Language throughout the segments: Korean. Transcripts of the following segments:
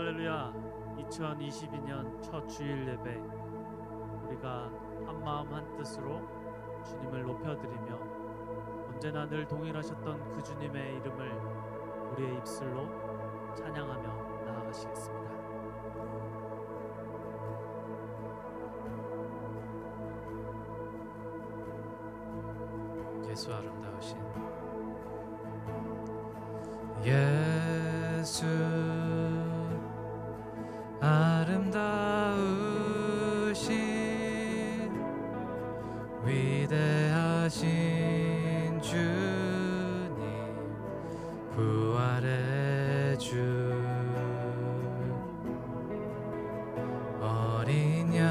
할렐루야. 2022년 첫 주일 예배, 우리가 한마음 한뜻으로 주님을 높여드리며 언제나 늘 동일하셨던 그 주님의 이름을 우리의 입술로 찬양하며 나아가시겠습니다. 예수 아름다우신 예수 아름다우신 위대하신 주님, 부활의 주, 어린 양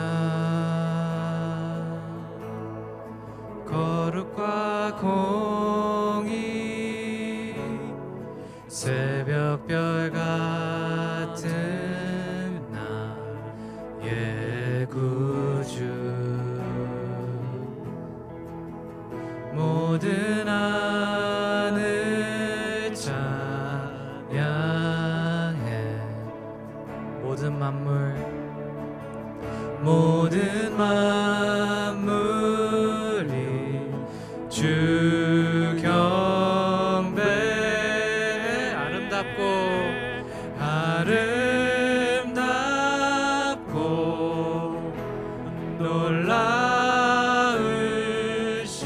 거룩과 공의, 새벽별 같은 나의 구주, 모든 하늘 찬양해, 모든 만물 주 경배해. 아름답고 놀라우신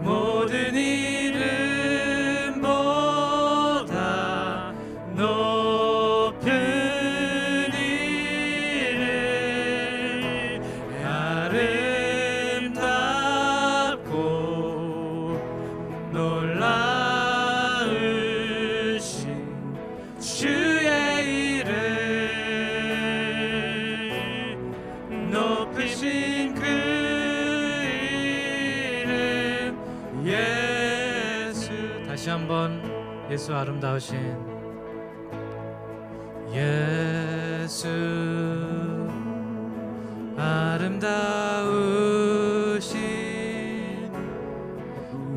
모든 이름보다 높은 이름, 아름답고 놀라우신 주의 이름, 높으신 그 이름 예수. 다시 한번 예수 아름다우신 예수 아름다우신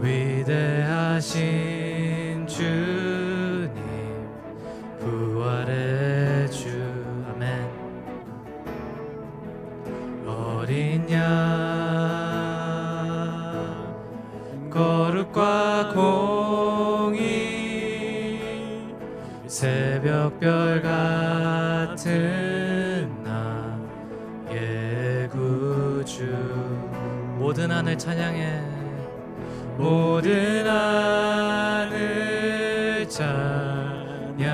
위대하신 주님, 부활의 주. 아멘. 어린 양 거룩과 공의, 새벽별 같은 나의 구주, 모든 하늘 찬양해, 모든 하늘 찬양해,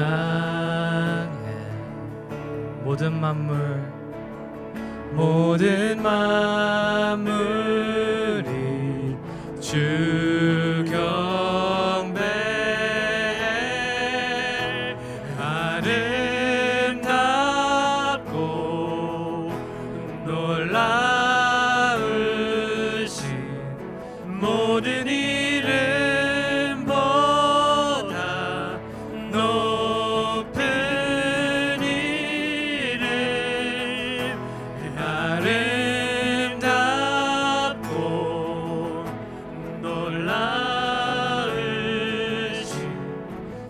모든 만물이 주 경배해. 아름답고 놀라우신 모든 이름보다 높은 이름, 아름답고 놀라우신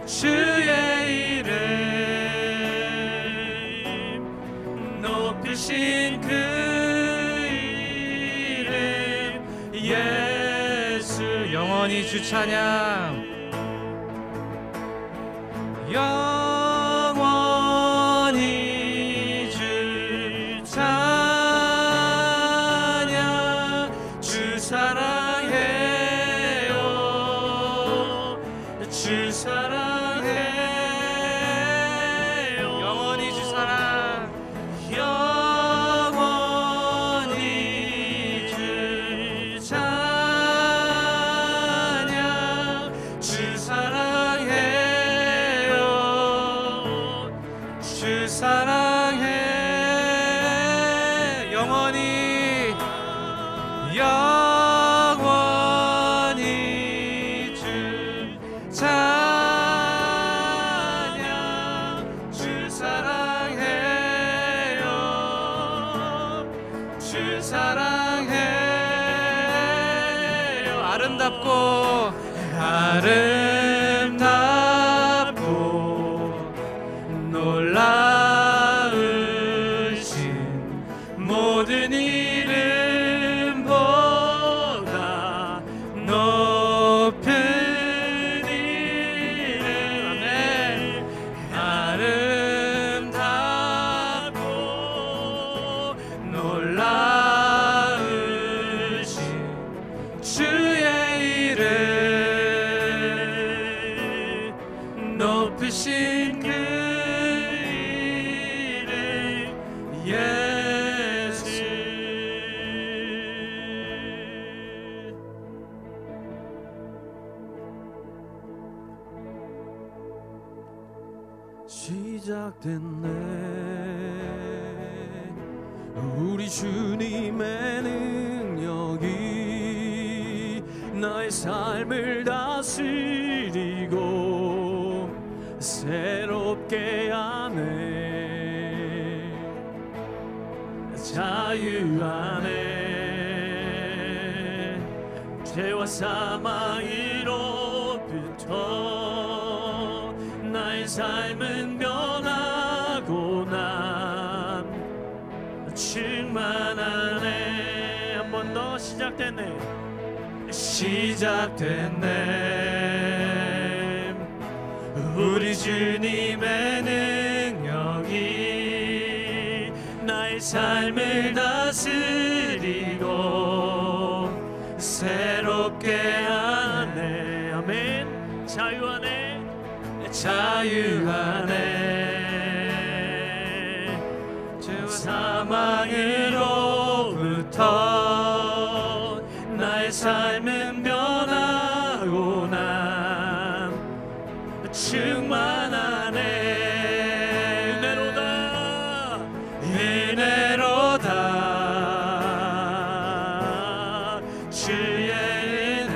주의 이름, 높이신 그 이름 예수. 영원히 주 찬양, 영원히 주 찬양. 주 사랑해요, 주 사랑해요, 영원히 주 사랑, 영원히 주 찬양. 주 사랑해요, 주 사랑해, 영원히 영원히 주 찬양. 주 사랑해요, 주 사랑해요. 아름답고 아름답고 놀라 높으신 그 이름 예수. 시작됐네 우리 주님의 능력이 나의 삶을 다스리고 새롭게 하네. 자유 안에 죄와 사망으로부터 나의 삶은 변하고 난 충만하네. 한 번 더 시작됐네. 시작됐네 우리 주님의 능력이 나의 삶을 다스리고 새롭게 하네. 아멘. 자유 안에 자유 안에 죄와 사망으로부터 나의 삶은 변하고 난 충만하네. 은혜로다 은혜로다 주의 은혜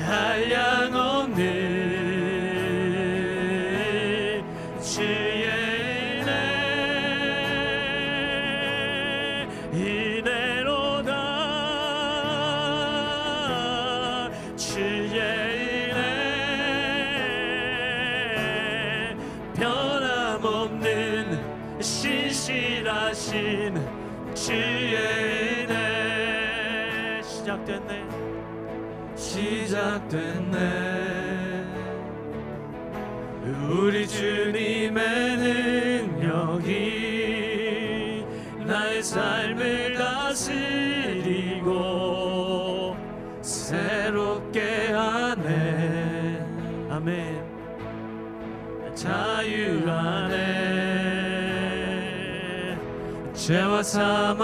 한량없는 주의 은혜로다 주의 은혜 변함없는 신실하신 주의 은혜. 시작됐네 시작됐네 우리 주님의 능력이 나의 삶을 다스리고 새롭게 하네. 아멘. 자유 안에 죄와 사망으로부터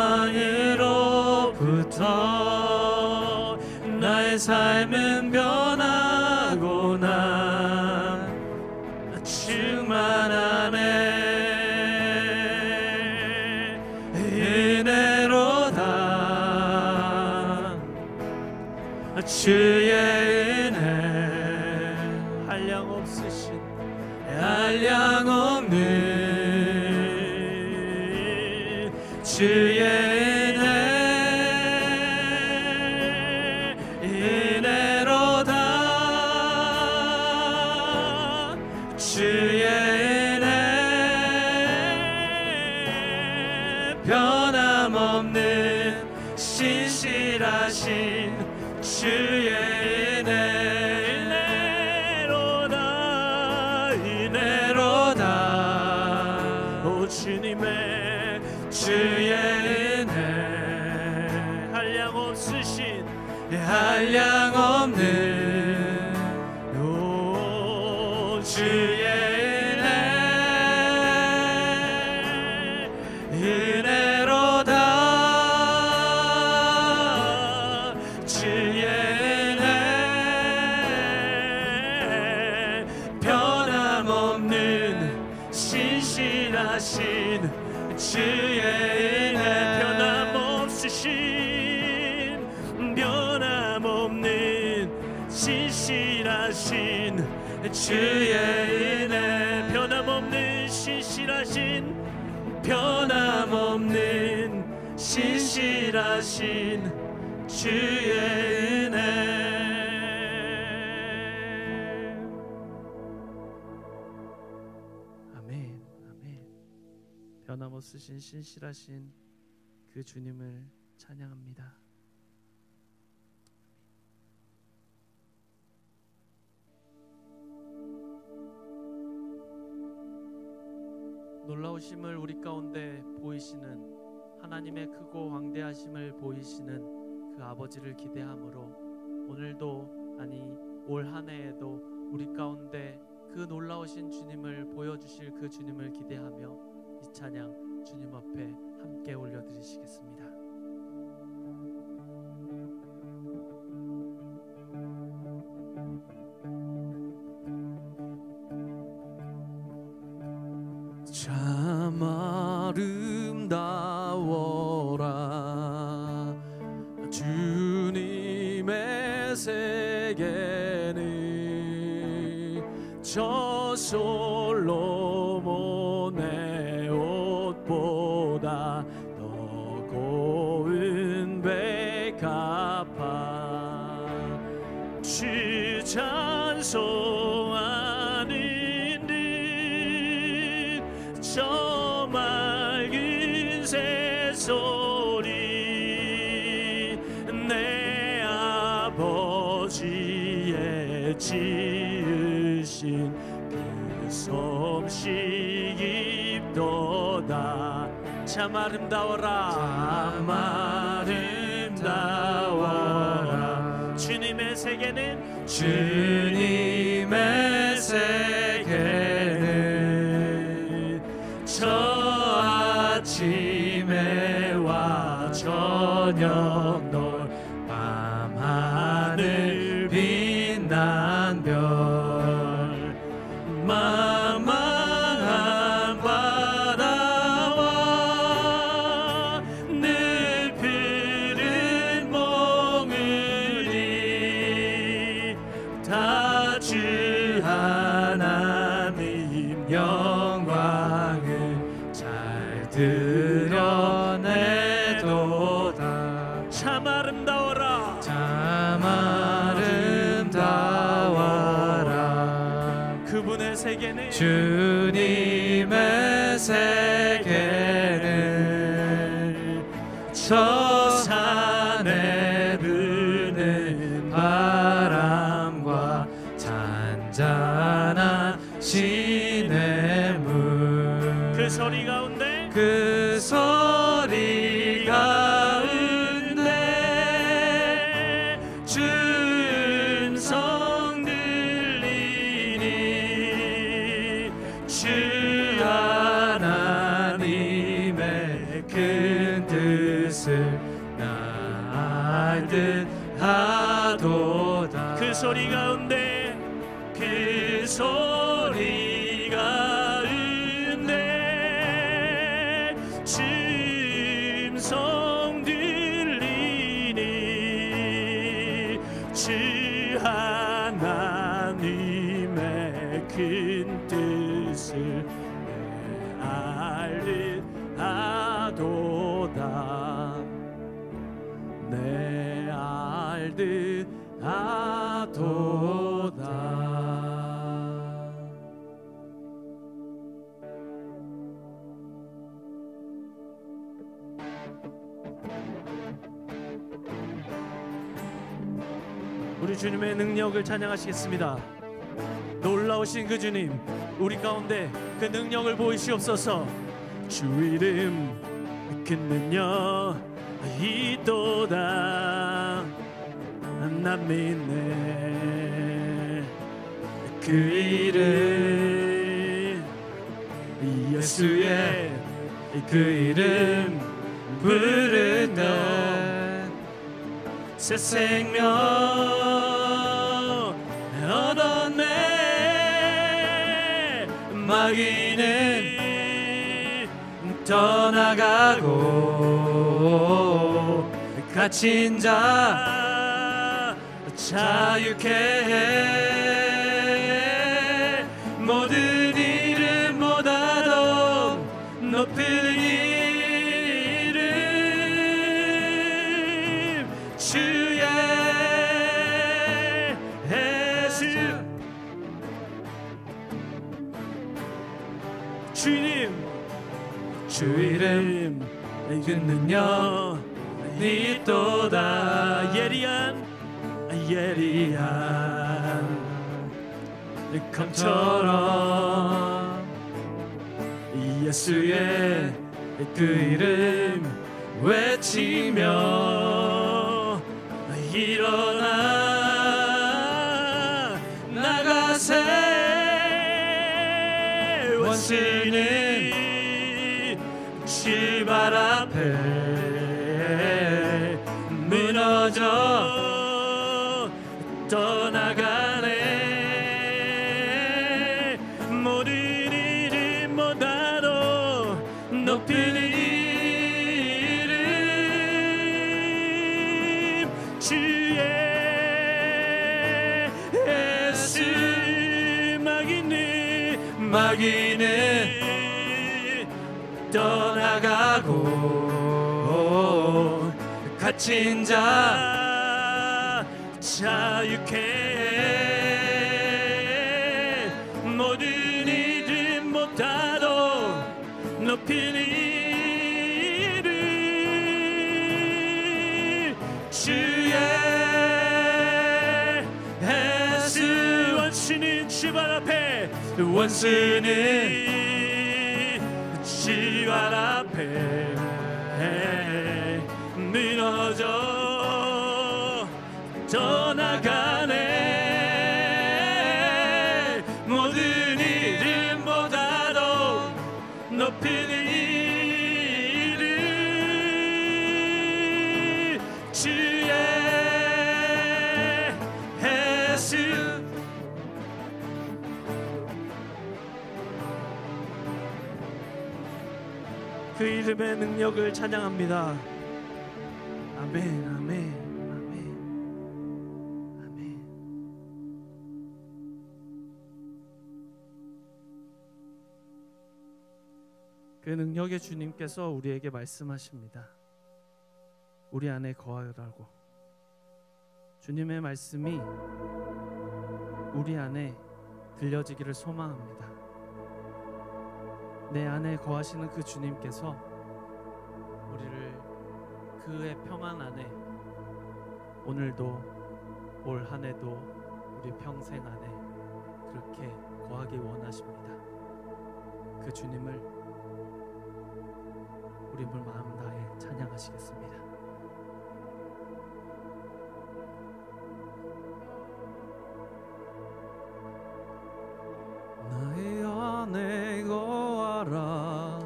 나의 삶은 변하고 난 충만하네. 은혜로다 주의 은혜 한량없으신 한량없는 주의 은혜 은혜로다 주의 은혜 변함없는 신실하신 주의 은혜로다 은혜로다 오 주님의 주의 은혜 한량없으신 한량없는 오 주의 은혜 은혜로다 주의 은혜 변함없는 신실하신 주의 은혜 변함없는 신실하신 주의 은혜 변함없는 신실하신 변함없는 신실하신 주의 은혜. 아멘 아멘. 변함없으신 신실하신 그 주님을 찬양합니다. 놀라우심을 우리 가운데 보이시는 하나님의 크고 왕대하심을 보이시는 그 아버지를 기대함으로 오늘도 아니 올 한 해에도 우리 가운데 그 놀라우신 주님을 보여주실 그 주님을 기대하며 이 찬양 주님 앞에 함께 올려드리시겠습니다. 참 아름다워라 주님의 세계는 저 솔로몬의 옷보다 더 고운 백합화 주 찬송하는 듯 저 맑은 새소리 내 아버지의 지으신 그 솜씨 입도다. 참 아름다워라 참 아름다워라 주님의 세계는 주님의 세계는 저 아침에 와 저녁 놀 밤하늘 빛난 별 만만한 바다와 늘 푸른 몽우리 다 주 하나님 영광을 잘 드러내도다. 참 아름다워라 참 아름다워라 그분의 세계는 주님의 세계는 저 산에 부는 바람과 잔잔한 시냇물 그 소리 가운데 그 소리 가운데 음성 들리니 주 하나님의 큰 뜻을 나 알듯 하도다. 그 소리 가운데 그 소리 가운데 음성 들리니 주 하나님의 큰 뜻을 내 알듯 하도다. 내 알듯 하도다. 우리 주님의 능력을 찬양하시겠습니다. 놀라우신 그 주님, 우리 가운데 그 능력을 보이시옵소서. 주 이름 그 능력 있도다. 난 믿네. 그 이름 예수의 그 이름 부르면 새 생명 얻었네. 마귀는 떠나가고 갇힌 자 자유케 해. 모든 이름보다도 높은 이름 주의 예수. 주님 주 이름 그 능력 있도다. 예리한 검처럼 예수의 그 이름 외치며 일어나 원수는 발 앞에 무너져 떠나가네. 모든 이름보다도 높은 이름 주의 예수. 마귀는 떠나가고 갇힌 자 자유케 해. 모든 이름보다도 높은 이름 주의 예수. 원수는 주 발 앞에 원수는 주 발 앞에 무너져 떠나가네. 모든 이름보다도 높은 이름 주의 예수. 그 이름의 능력을 찬양합니다. 아멘, 아멘, 아멘, 아멘. 그 능력의 주님께서 우리에게 말씀하십니다. 우리 안에 거하라고. 주님의 말씀이 우리 안에 들려지기를 소망합니다. 내 안에 거하시는 그 주님께서 우리를 그의 평안 안에 오늘도 올 한 해도 우리 평생 안에 그렇게 거하기 원하십니다. 그 주님을 우리 마음 다해 찬양하시겠습니다. 나의 안에 거하라.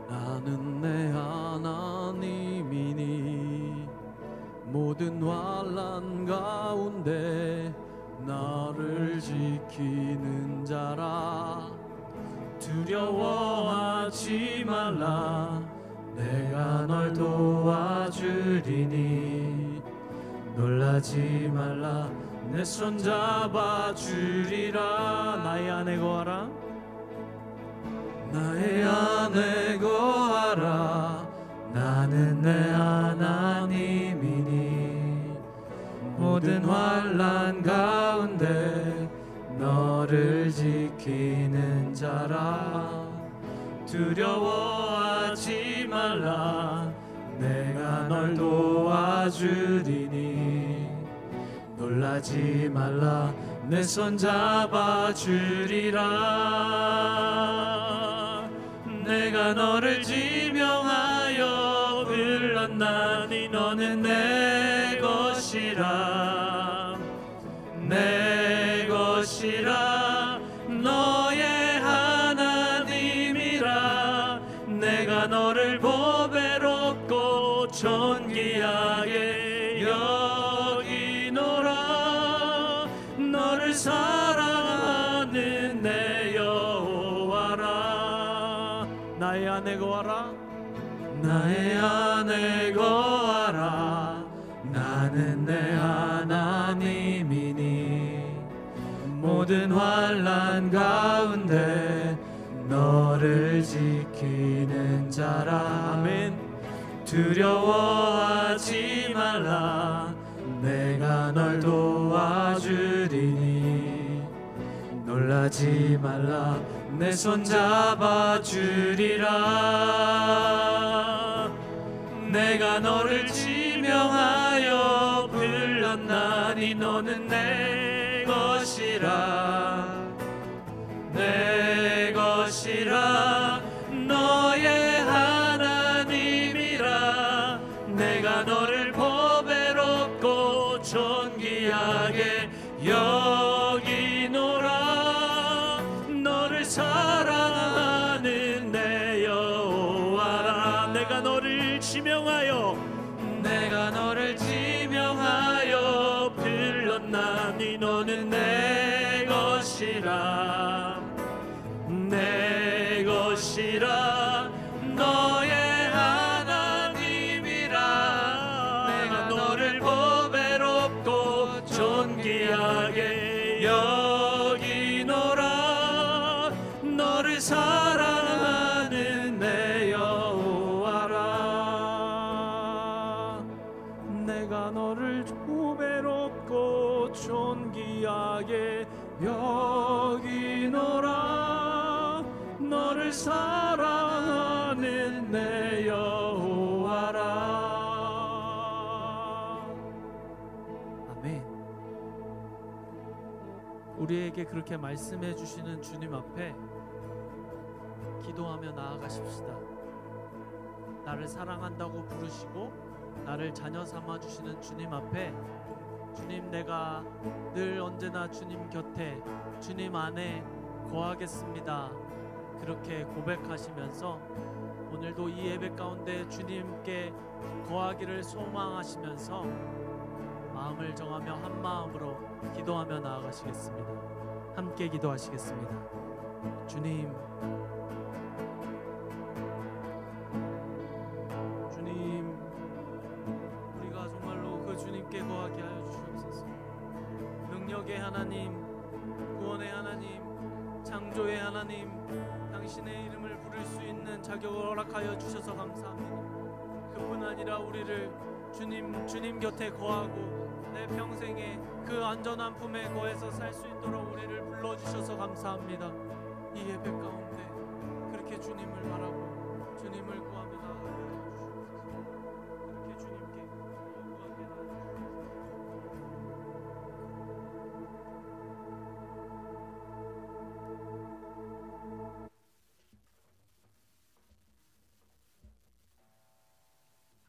나는 내 하나님이니 모든 환난 가운데 나를 지키는 자라. 두려워하지 말라. 내가 널 도와주리니 놀라지 말라. 내 손 잡아주리라. 나의 안에 거하라. 나의 안에 거하라. 나는 내 하나님이니 모든 환난 가운데 너를 지키는 자라. 두려워하지 말라. 내가 널 도와주리니 놀라지 말라. 내 손 잡아주리라. 내가 너를 지명하여 불렀나니 너는 내 것이라. 내 것이라. 너의 하나님이라. 내가 너를 보배롭고 존귀하게 여기노라. 너를 사랑하는 내 여호와라. 나의 안에 거하라. 나의 안에 거하라. 나는 내 하나님이니 모든 환난 가운데 너를 지키는 자라. 아멘. 두려워하지 말라. 내가 널 도와주리니 놀라지 말라. 내 손 잡아주리라. 내가 너를 지명하여 불렀나니 너는 내 것이라. 내 것이라. 너의 하나님이라. 내가 너를 보배롭고 존귀하게 여기노라. 너를 사랑하는 하나니 너는 내 것이라 내 것이라 너의 하나님이라 내가 너를 보배롭고 존귀하게 여기노라 너를 사랑하는 내 여호와라 내가 너를 보배롭고 존귀하게 여기노라 너를 사랑하는 내 여호와라. 아멘. 우리에게 그렇게 말씀해 주시는 주님 앞에 기도하며 나아가십시다. 나를 사랑한다고 부르시고 나를 자녀 삼아 주시는 주님 앞에 주님, 내가 늘 언제나 주님 곁에 주님 안에 거하겠습니다. 그렇게 고백하시면서 오늘도 이 예배 가운데 주님께 거하기를 소망하시면서 마음을 정하며 한 마음으로 기도하며 나아가시겠습니다. 함께 기도하시겠습니다. 주님, 우리가 정말로 그 주님께 거하게 하여 주시옵소서. 능력의 하나님, 구원의 하나님, 창조의 하나님, 당신의 이름을 부를 수 있는 자격을 허락하여 주셔서 감사합니다. 그뿐 아니라 우리를 주님 곁에 거하고 내 평생에 그 안전한 품에 거해서 살 수 있도록 우리를 불러주셔서 감사합니다. 이 예배 가운데 그렇게 주님을 바라고 주님을 구하며 나아가게 하여 주시옵소서. 그렇게 주님께 구하게 하여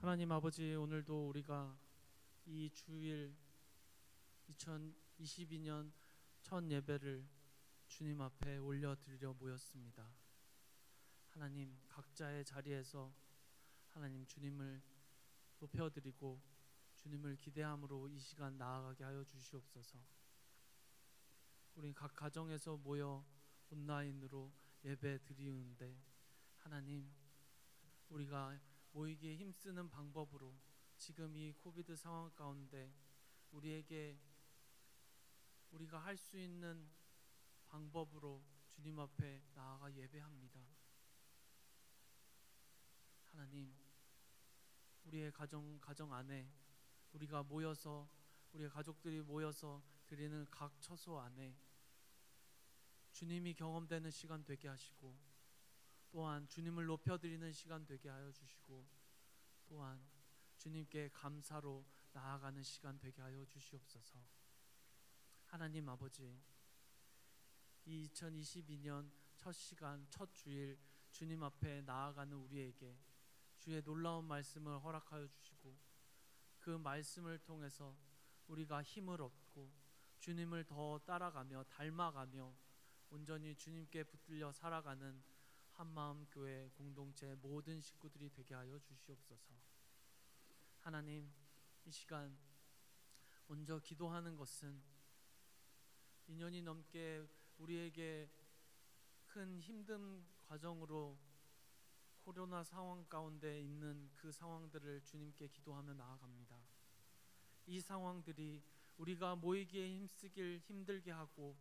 하나님 아버지, 오늘도 우리가 이 주일 2022년 첫 예배를 주님 앞에 올려드리려 모였습니다. 하나님, 각자의 자리에서 하나님 주님을 높여드리고 주님을 기대함으로 이 시간 나아가게 하여 주시옵소서. 우리 각 가정에서 모여 온라인으로 예배 드리는데 하나님, 우리가 모이기에 힘쓰는 방법으로 지금 이 코비드 상황 가운데 우리가 할 수 있는 방법으로 주님 앞에 나아가 예배합니다. 하나님, 우리의 가정 안에 우리가 모여서 우리의 가족들이 모여서 드리는 각 처소 안에 주님이 경험되는 시간 되게 하시고, 또한 주님을 높여드리는 시간 되게 하여 주시고, 또한 주님께 감사로 나아가는 시간 되게 하여 주시옵소서. 하나님 아버지, 이 2022년 첫 시간, 첫 주일 주님 앞에 나아가는 우리에게 주의 놀라운 말씀을 허락하여 주시고, 그 말씀을 통해서 우리가 힘을 얻고 주님을 더 따라가며 닮아가며 온전히 주님께 붙들려 살아가는 한마음교회 공동체 모든 식구들이 되게 하여 주시옵소서. 하나님, 이 시간 먼저 기도하는 것은 2년이 넘게 우리에게 큰 힘든 과정으로 코로나 상황 가운데 있는 그 상황들을 주님께 기도하며 나아갑니다. 이 상황들이 우리가 모이기에 힘쓰길 힘들게 하고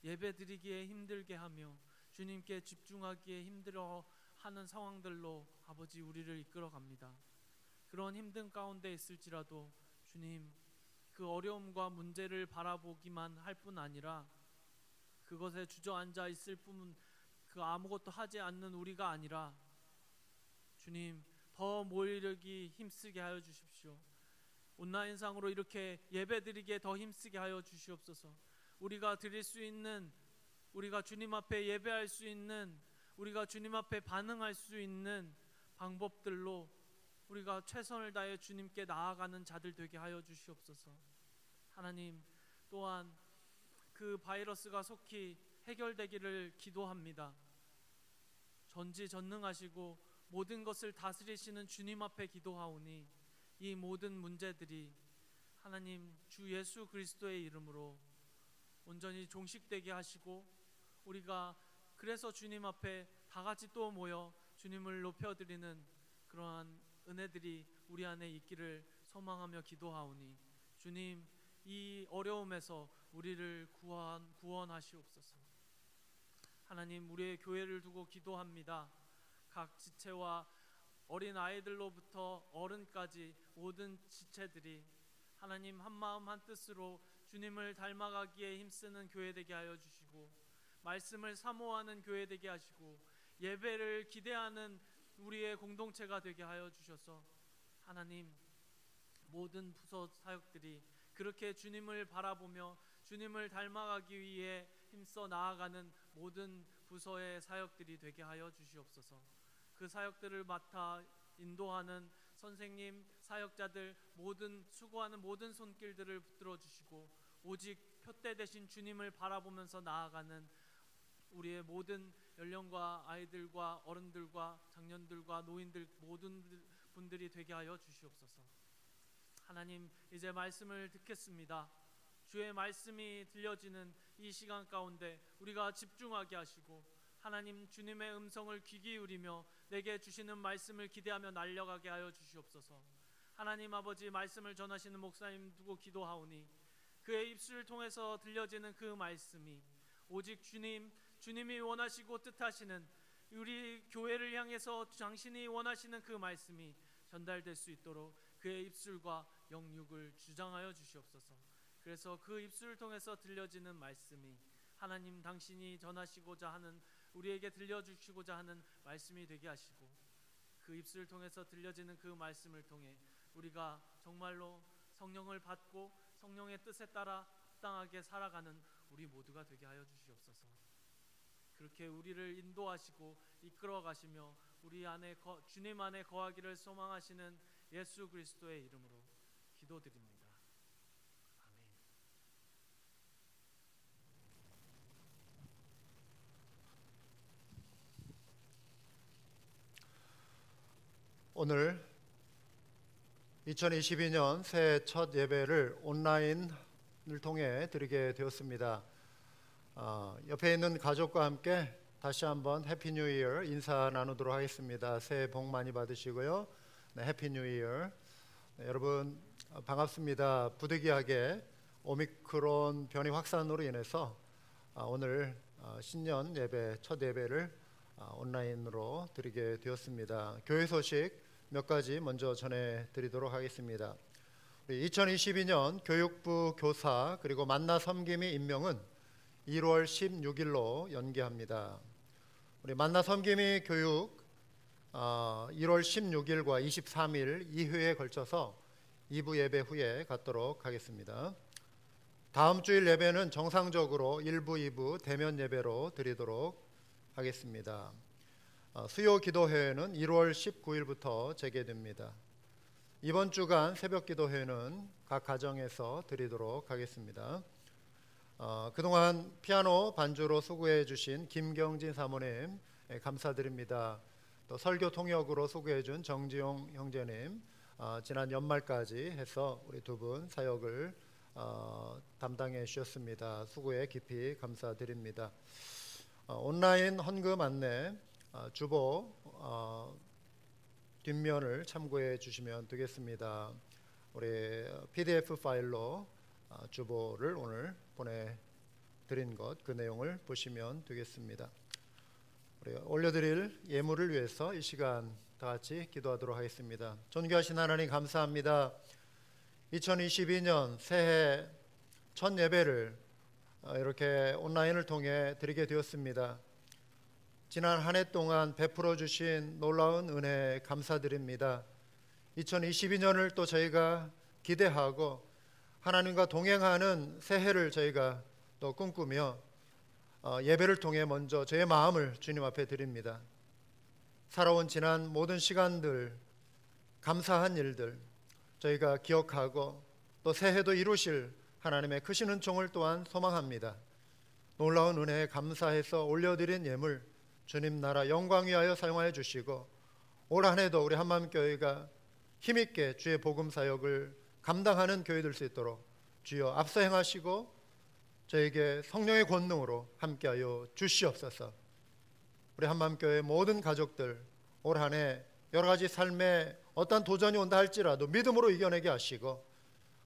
예배드리기에 힘들게 하며 주님께 집중하기에 힘들어하는 상황들로 아버지 우리를 이끌어갑니다. 그런 힘든 가운데 있을지라도 주님, 그 어려움과 문제를 바라보기만 할 뿐 아니라 그것에 주저앉아 있을 뿐, 그 아무것도 하지 않는 우리가 아니라 주님, 더 모이기 힘쓰게 하여 주십시오. 온라인상으로 이렇게 예배드리기에 더 힘쓰게 하여 주시옵소서. 우리가 드릴 수 있는, 우리가 주님 앞에 예배할 수 있는, 우리가 주님 앞에 반응할 수 있는 방법들로 우리가 최선을 다해 주님께 나아가는 자들 되게 하여 주시옵소서. 하나님, 또한 그 바이러스가 속히 해결되기를 기도합니다. 전지전능하시고 모든 것을 다스리시는 주님 앞에 기도하오니 이 모든 문제들이 하나님 주 예수 그리스도의 이름으로 온전히 종식되게 하시고 우리가 그래서 주님 앞에 다 같이 또 모여 주님을 높여드리는 그러한 은혜들이 우리 안에 있기를 소망하며 기도하오니 주님 이 어려움에서 우리를 구원하시옵소서. 하나님 우리의 교회를 두고 기도합니다. 각 지체와 어린 아이들로부터 어른까지 모든 지체들이 하나님 한마음 한뜻으로 주님을 닮아가기에 힘쓰는 교회 되게 하여 주시고 말씀을 사모하는 교회 되게 하시고 예배를 기대하는 우리의 공동체가 되게 하여 주셔서 하나님 모든 부서 사역들이 그렇게 주님을 바라보며 주님을 닮아가기 위해 힘써 나아가는 모든 부서의 사역들이 되게 하여 주시옵소서. 그 사역들을 맡아 인도하는 선생님, 사역자들 모든 수고하는 모든 손길들을 붙들어 주시고 오직 표대 되신 주님을 바라보면서 나아가는 우리의 모든 연령과 아이들과 어른들과 장년들과 노인들 모든 분들이 되게 하여 주시옵소서. 하나님 이제 말씀을 듣겠습니다. 주의 말씀이 들려지는 이 시간 가운데 우리가 집중하게 하시고 하나님 주님의 음성을 귀 기울이며 내게 주시는 말씀을 기대하며 날려가게 하여 주시옵소서. 하나님 아버지 말씀을 전하시는 목사님 두고 기도하오니 그의 입술을 통해서 들려지는 그 말씀이 오직 주님이 원하시고 뜻하시는 우리 교회를 향해서 당신이 원하시는 그 말씀이 전달될 수 있도록 그의 입술과 영육을 주장하여 주시옵소서. 그래서 그 입술을 통해서 들려지는 말씀이 하나님 당신이 전하시고자 하는 우리에게 들려주시고자 하는 말씀이 되게 하시고 그 입술을 통해서 들려지는 그 말씀을 통해 우리가 정말로 성령을 받고 성령의 뜻에 따라 합당하게 살아가는 우리 모두가 되게 하여 주시옵소서. 그렇게 우리를 인도하시고 이끌어 가시며 우리 안에 주님 안에 거하기를 소망하시는 예수 그리스도의 이름으로 기도드립니다. 아멘. 오늘 2022년 새해 첫 예배를 온라인을 통해 드리게 되었습니다. 옆에 있는 가족과 함께 다시 한번 해피 뉴 이어 인사 나누도록 하겠습니다. 새해 복 많이 받으시고요. 네, 해피 뉴 이어. 네, 여러분 반갑습니다. 부득이하게 오미크론 변이 확산으로 인해서 오늘 신년 예배 첫 예배를 온라인으로 드리게 되었습니다. 교회 소식 몇 가지 먼저 전해드리도록 하겠습니다. 2022년 교육부 교사 그리고 만나 섬김이 임명은 1월 16일로 연기합니다. 우리 만나 섬김이 교육 1월 16일과 23일 2회에 걸쳐서 2부 예배 후에 갖도록 하겠습니다. 다음 주일 예배는 정상적으로 1부, 2부 대면 예배로 드리도록 하겠습니다. 수요 기도회는 1월 19일부터 재개됩니다. 이번 주간 새벽 기도회는 각 가정에서 드리도록 하겠습니다. 그동안 피아노 반주로 수고해 주신 김경진 사모님 감사드립니다. 또 설교 통역으로 수고해 준 정지용 형제님 지난 연말까지 해서 우리 두 분 사역을 담당해 주셨습니다. 수고에 깊이 감사드립니다. 온라인 헌금 안내 주보 뒷면을 참고해 주시면 되겠습니다. 우리 PDF 파일로 주보를 오늘 보내드린 것 그 내용을 보시면 되겠습니다. 우리 올려드릴 예물을 위해서 이 시간 다 같이 기도하도록 하겠습니다. 존귀하신 하나님 감사합니다. 2022년 새해 첫 예배를 이렇게 온라인을 통해 드리게 되었습니다. 지난 한 해 동안 베풀어 주신 놀라운 은혜 감사드립니다. 2022년을 또 저희가 기대하고 하나님과 동행하는 새해를 저희가 또 꿈꾸며 예배를 통해 먼저 저의 마음을 주님 앞에 드립니다. 살아온 지난 모든 시간들, 감사한 일들 저희가 기억하고 또 새해도 이루실 하나님의 크신 은총을 또한 소망합니다. 놀라운 은혜에 감사해서 올려드린 예물 주님 나라 영광 위하여 사용하여 주시고 올 한 해도 우리 한마음교회가 힘있게 주의 복음 사역을 감당하는 교회 될 수 있도록 주여 앞서 행하시고 저에게 성령의 권능으로 함께하여 주시옵소서. 우리 한마음교회 모든 가족들 올 한 해 여러 가지 삶에 어떤 도전이 온다 할지라도 믿음으로 이겨내게 하시고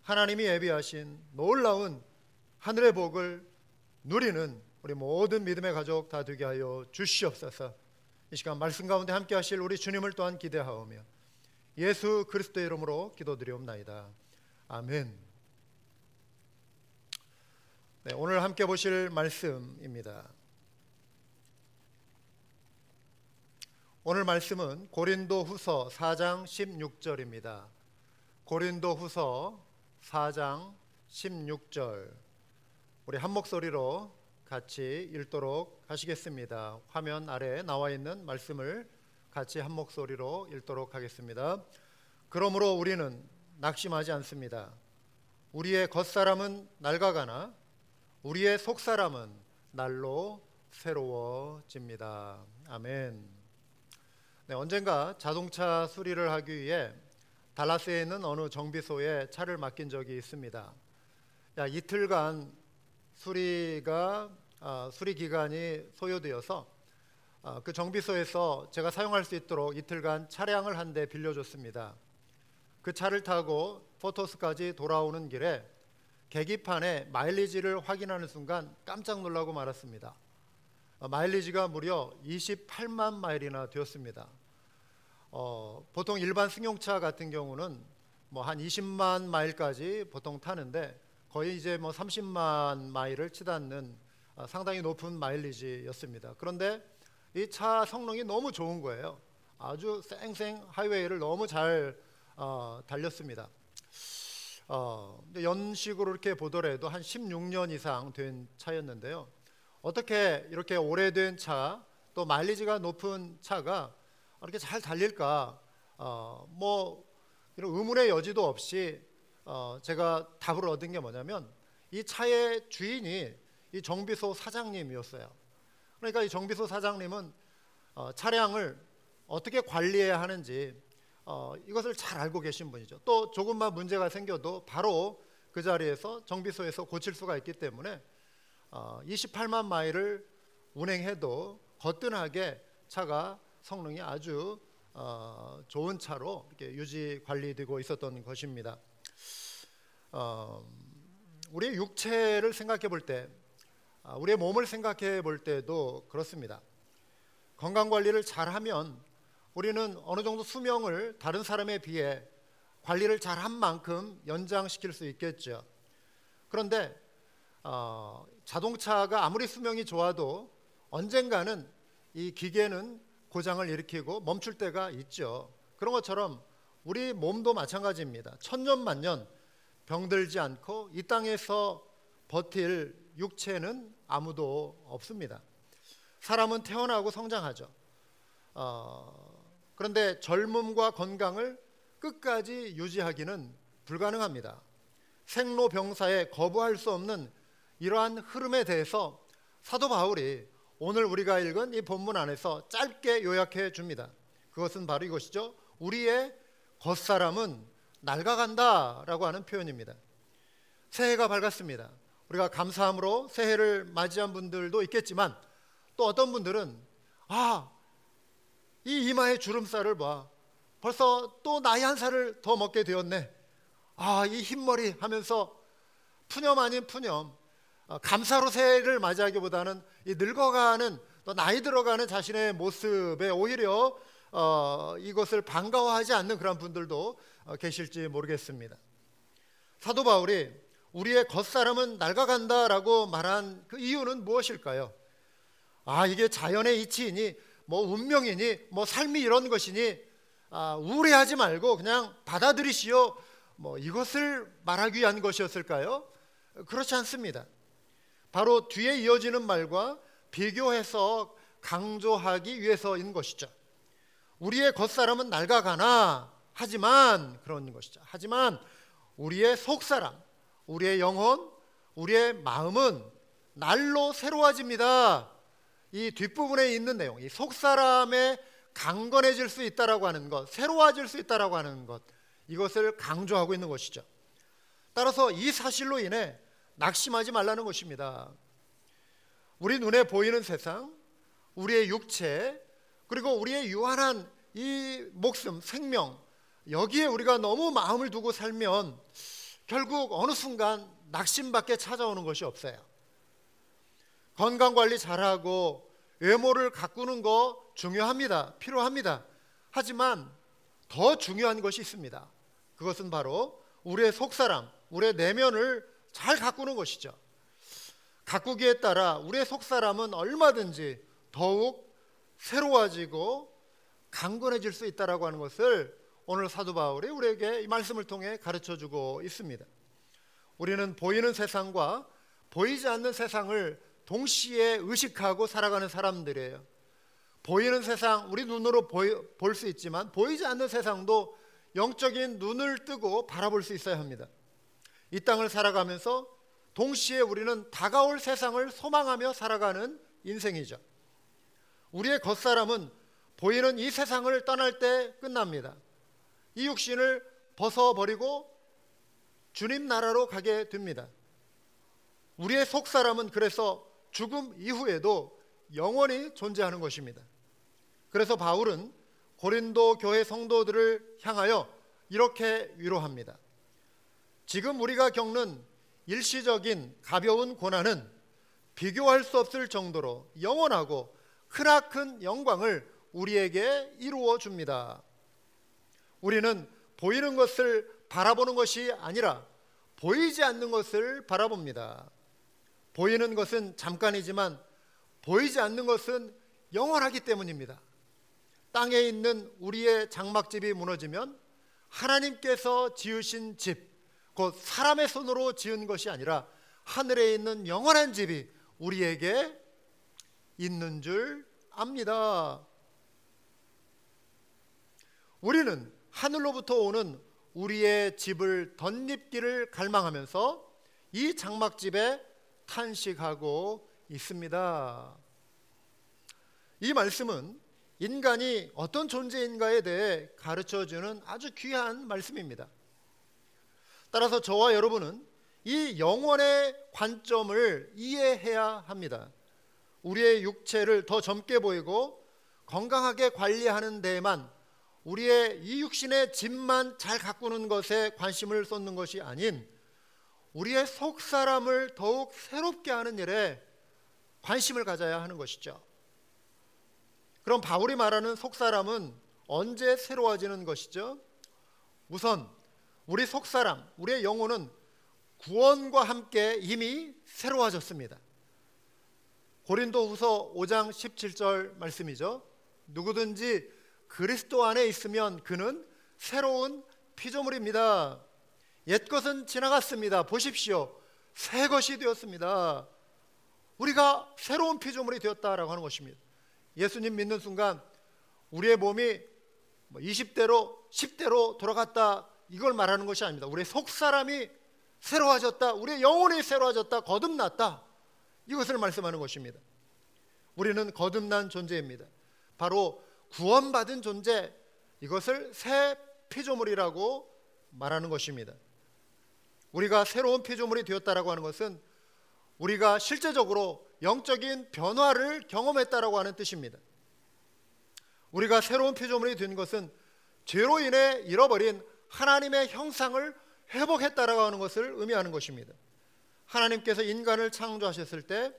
하나님이 예비하신 놀라운 하늘의 복을 누리는 우리 모든 믿음의 가족 다 되게 하여 주시옵소서. 이 시간 말씀 가운데 함께 하실 우리 주님을 또한 기대하오며 예수 그리스도의 이름으로 기도드리옵나이다. 아멘. 네, 오늘 함께 보실 말씀입니다. 오늘 말씀은 고린도후서 4장 16절입니다. 고린도후서 4장 16절 우리 한 목소리로 같이 읽도록 하시겠습니다. 화면 아래에 나와 있는 말씀을 같이 한 목소리로 읽도록 하겠습니다. 그러므로 우리는 낙심하지 않습니다. 우리의 겉사람은 낡아가나 우리의 속사람은 날로 새로워집니다. 아멘. 네, 언젠가 자동차 수리를 하기 위해 달라스에 있는 어느 정비소에 차를 맡긴 적이 있습니다. 이틀간 수리 기간이 소요되어서 그 정비소에서 제가 사용할 수 있도록 이틀간 차량을 한 대 빌려줬습니다. 그 차를 타고 포토스까지 돌아오는 길에 계기판에 마일리지를 확인하는 순간 깜짝 놀라고 말았습니다. 마일리지가 무려 28만 마일이나 되었습니다. 보통 일반 승용차 같은 경우는 한 20만 마일까지 보통 타는데 거의 이제 30만 마일을 치닫는 상당히 높은 마일리지였습니다. 그런데 이 차 성능이 너무 좋은 거예요. 아주 쌩쌩 하이웨이를 너무 잘 달렸습니다. 연식으로 이렇게 보더라도 한 16년 이상 된 차였는데요. 어떻게 이렇게 오래된 차, 또 마일리지가 높은 차가 이렇게 잘 달릴까? 이런 의문의 여지도 없이 제가 답을 얻은 게 뭐냐면 이 차의 주인이 이 정비소 사장님이었어요. 그러니까 이 정비소 사장님은 차량을 어떻게 관리해야 하는지 이것을 잘 알고 계신 분이죠. 또 조금만 문제가 생겨도 바로 그 자리에서 정비소에서 고칠 수가 있기 때문에 28만 마일을 운행해도 거뜬하게 차가 성능이 아주 좋은 차로 이렇게 유지 관리되고 있었던 것입니다. 우리의 육체를 생각해 볼 때, 우리의 몸을 생각해 볼 때도 그렇습니다. 건강 관리를 잘하면 우리는 어느 정도 수명을 다른 사람에 비해 관리를 잘한 만큼 연장시킬 수 있겠죠. 그런데 자동차가 아무리 수명이 좋아도 언젠가는 이 기계는 고장을 일으키고 멈출 때가 있죠. 그런 것처럼 우리 몸도 마찬가지입니다. 천년만년 병들지 않고 이 땅에서 버틸 육체는 아무도 없습니다. 사람은 태어나고 성장하죠. 그런데 젊음과 건강을 끝까지 유지하기는 불가능합니다. 생로병사에 거부할 수 없는 이러한 흐름에 대해서 사도 바울이 오늘 우리가 읽은 이 본문 안에서 짧게 요약해 줍니다. 그것은 바로 이것이죠. 우리의 겉사람은 낡아간다라고 하는 표현입니다. 새해가 밝았습니다. 우리가 감사함으로 새해를 맞이한 분들도 있겠지만 또 어떤 분들은 이 이마의 주름살을 봐. 벌써 또 나이 한 살을 더 먹게 되었네. 이 흰머리 하면서 푸념 아닌 푸념, 감사로 새해를 맞이하기보다는 이 늙어가는 또 나이 들어가는 자신의 모습에 오히려 이것을 반가워하지 않는 그런 분들도 계실지 모르겠습니다. 사도 바울이 우리의 겉사람은 낡아간다라고 말한 그 이유는 무엇일까요? 이게 자연의 이치이니 운명이니 삶이 이런 것이니 우울해하지 말고 그냥 받아들이시오, 이것을 말하기 위한 것이었을까요? 그렇지 않습니다. 바로 뒤에 이어지는 말과 비교해서 강조하기 위해서인 것이죠. 우리의 겉사람은 낡아가나 하지만 그런 것이죠. 하지만 우리의 속사람, 우리의 영혼, 우리의 마음은 날로 새로워집니다. 이 뒷부분에 있는 내용, 이 속사람에 강건해질 수 있다라고 하는 것, 새로워질 수 있다라고 하는 것, 이것을 강조하고 있는 것이죠. 따라서 이 사실로 인해 낙심하지 말라는 것입니다. 우리 눈에 보이는 세상, 우리의 육체, 그리고 우리의 유한한 이 목숨, 생명, 여기에 우리가 너무 마음을 두고 살면 결국 어느 순간 낙심밖에 찾아오는 것이 없어요. 건강관리 잘하고 외모를 가꾸는 거 중요합니다. 필요합니다. 하지만 더 중요한 것이 있습니다. 그것은 바로 우리의 속사람, 우리의 내면을 잘 가꾸는 것이죠. 가꾸기에 따라 우리의 속사람은 얼마든지 더욱 새로워지고 강건해질 수 있다라고 하는 것을 오늘 사도 바울이 우리에게 이 말씀을 통해 가르쳐주고 있습니다. 우리는 보이는 세상과 보이지 않는 세상을 동시에 의식하고 살아가는 사람들이에요. 보이는 세상, 우리 눈으로 볼 수 있지만 보이지 않는 세상도 영적인 눈을 뜨고 바라볼 수 있어야 합니다. 이 땅을 살아가면서 동시에 우리는 다가올 세상을 소망하며 살아가는 인생이죠. 우리의 겉사람은 보이는 이 세상을 떠날 때 끝납니다. 이 육신을 벗어버리고 주님 나라로 가게 됩니다. 우리의 속사람은 그래서 죽음 이후에도 영원히 존재하는 것입니다. 그래서 바울은 고린도 교회 성도들을 향하여 이렇게 위로합니다. 지금 우리가 겪는 일시적인 가벼운 고난은 비교할 수 없을 정도로 영원하고 크나큰 영광을 우리에게 이루어 줍니다. 우리는 보이는 것을 바라보는 것이 아니라 보이지 않는 것을 바라봅니다. 보이는 것은 잠깐이지만 보이지 않는 것은 영원하기 때문입니다. 땅에 있는 우리의 장막집이 무너지면 하나님께서 지으신 집, 곧 사람의 손으로 지은 것이 아니라 하늘에 있는 영원한 집이 우리에게 있는 줄 압니다. 우리는 하늘로부터 오는 우리의 집을 덧입기를 갈망하면서 이 장막집에 탄식하고 있습니다. 이 말씀은 인간이 어떤 존재인가에 대해 가르쳐주는 아주 귀한 말씀입니다. 따라서 저와 여러분은 이 영원의 관점을 이해해야 합니다. 우리의 육체를 더 젊게 보이고 건강하게 관리하는 데에만, 우리의 이 육신의 집만 잘 가꾸는 것에 관심을 쏟는 것이 아닌 우리의 속사람을 더욱 새롭게 하는 일에 관심을 가져야 하는 것이죠. 그럼 바울이 말하는 속사람은 언제 새로워지는 것이죠? 우선 우리 속사람, 우리의 영혼은 구원과 함께 이미 새로워졌습니다. 고린도후서 5장 17절 말씀이죠. 누구든지 그리스도 안에 있으면 그는 새로운 피조물입니다. 옛것은 지나갔습니다. 보십시오, 새 것이 되었습니다. 우리가 새로운 피조물이 되었다라고 하는 것입니다. 예수님 믿는 순간 우리의 몸이 20대로 10대로 돌아갔다, 이걸 말하는 것이 아닙니다. 우리의 속사람이 새로워졌다, 우리의 영혼이 새로워졌다, 거듭났다, 이것을 말씀하는 것입니다. 우리는 거듭난 존재입니다. 바로 구원받은 존재, 이것을 새 피조물이라고 말하는 것입니다. 우리가 새로운 피조물이 되었다라고 하는 것은 우리가 실제적으로 영적인 변화를 경험했다라고 하는 뜻입니다. 우리가 새로운 피조물이 된 것은 죄로 인해 잃어버린 하나님의 형상을 회복했다라고 하는 것을 의미하는 것입니다. 하나님께서 인간을 창조하셨을 때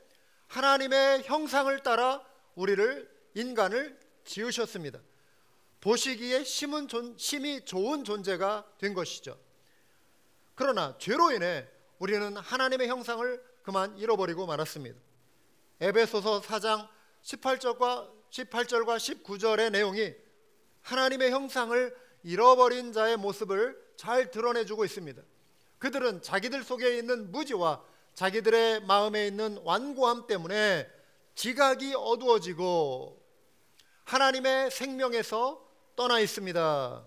하나님의 형상을 따라 우리를, 인간을 지으셨습니다. 보시기에 심이 좋은 존재가 된 것이죠. 그러나 죄로 인해 우리는 하나님의 형상을 그만 잃어버리고 말았습니다. 에베소서 4장 18절과 19절의 내용이 하나님의 형상을 잃어버린 자의 모습을 잘 드러내주고 있습니다. 그들은 자기들 속에 있는 무지와 자기들의 마음에 있는 완고함 때문에 지각이 어두워지고 하나님의 생명에서 떠나 있습니다.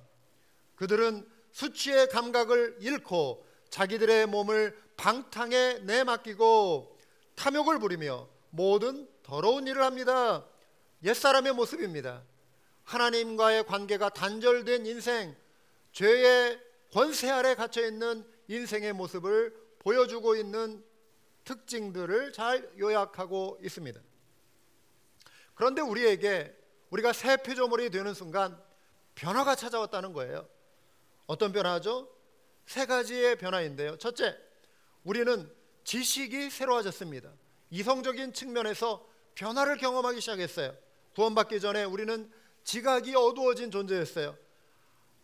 그들은 수치의 감각을 잃고 자기들의 몸을 방탕에 내맡기고 탐욕을 부리며 모든 더러운 일을 합니다. 옛사람의 모습입니다. 하나님과의 관계가 단절된 인생, 죄의 권세 아래 갇혀있는 인생의 모습을 보여주고 있는 특징들을 잘 요약하고 있습니다. 그런데 우리가 새 피조물이 되는 순간 변화가 찾아왔다는 거예요. 어떤 변화죠? 세 가지의 변화인데요. 첫째, 우리는 지식이 새로워졌습니다. 이성적인 측면에서 변화를 경험하기 시작했어요. 구원받기 전에 우리는 지각이 어두워진 존재였어요.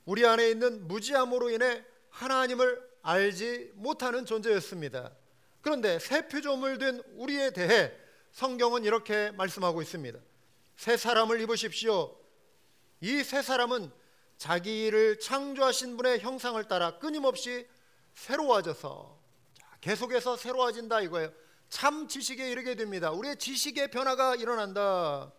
우리 안에 있는 무지함으로 인해 하나님을 알지 못하는 존재였습니다. 그런데 새 피조물 된 우리에 대해 성경은 이렇게 말씀하고 있습니다. 새 사람을 입으십시오. 이 새 사람은 자기를 창조하신 분의 형상을 따라 끊임없이 새로워져서 계속해서 새로워진다 이거예요. 참 지식에 이르게 됩니다. 우리의 지식의 변화가 일어난다.